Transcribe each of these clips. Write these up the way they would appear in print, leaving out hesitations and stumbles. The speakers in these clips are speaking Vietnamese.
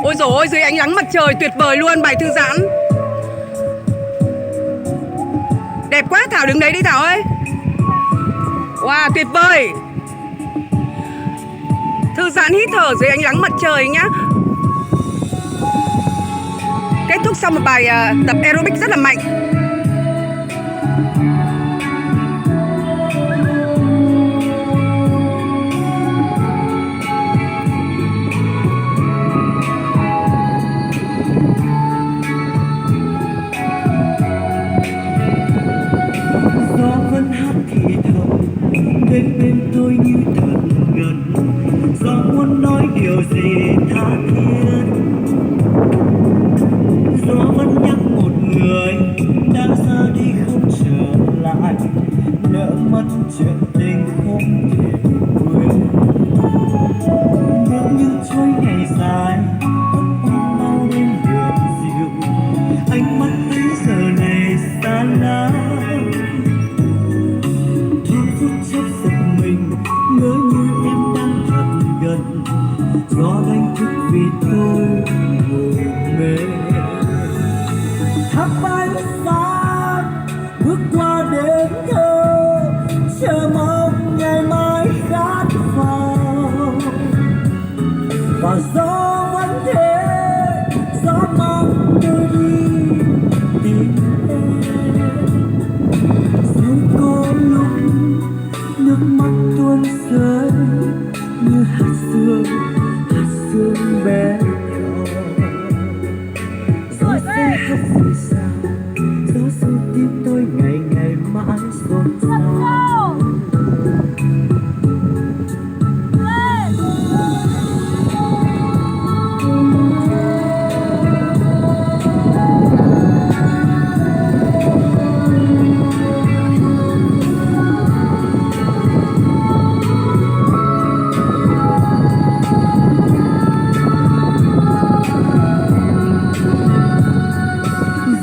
Ôi dồi ôi, dưới ánh nắng mặt trời tuyệt vời luôn, bài thư giãn. Đẹp quá, Thảo đứng đấy đi Thảo ơi. Wow, tuyệt vời. Thư giãn hít thở dưới ánh nắng mặt trời nhá. Kết thúc xong một bài tập aerobic rất là mạnh. Gió vẫn hát thì thầm đến bên tôi như thật gần. Gió muốn nói điều gì tha thiết. Gió vẫn nhắc một người đã ra đi không trở lại, nỡ mất chuyện tình không thể quên. Bước những chuỗi ngày dài ấp bao đêm huyền diệu, ánh mắt ấy giờ này xa lắm. Thoáng phút chốc giật mình, ngỡ như em đang thật gần. Gió đánh thức vì tôi ngủ mê. Thắp ánh sáng bước qua đêm thơ, chờ mong ngày mai khát vọng. Và gió vẫn thế, gió mang tôi đi tìm em. Rồi có lúc nước mắt tuôn rơi như hạt sương bé nhỏ. Gió sẽ hát gì sao, gió ru tim tôi ngày ngày mãi xôn xao.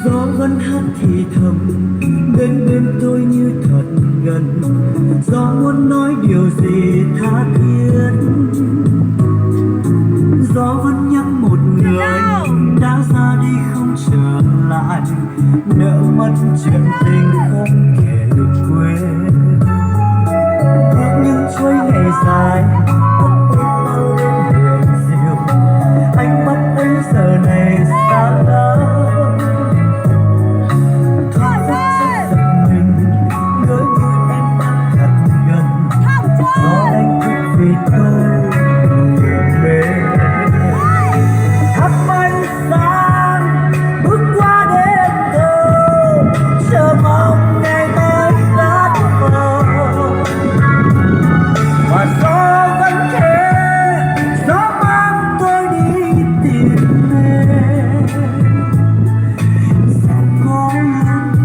Gió vẫn hát thì thầm đến bên tôi như thật gần. Gió muốn nói điều gì tha thiết. Gió vẫn nhắc một người đã ra đi không trở lại, nỡ mất chuyện tình không thể quên. Bước những chuỗi ngày dài bao đêm huyền diệu, ánh mắt ấy giờ này xa lắm. Vì tôi mê. Thắp ánh sáng bước qua đêm thơ, chờ mong ngày mai khát vọng. Và gió vẫn thế, gió mang tôi đi tìm em. Sẽ có lúc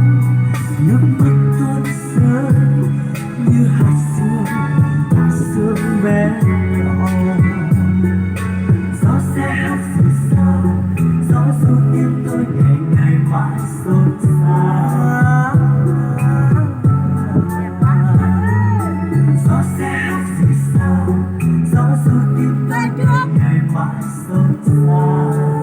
nước mắt tuôn rơi như hạt sương bé nhỏ. Gió sẽ hát gì sao, gió ru tim tôi ngày ngày mãi xôn xao. Gió sẽ hát gì sao, gió ru tim tôi ngày ngày mãi xôn xao.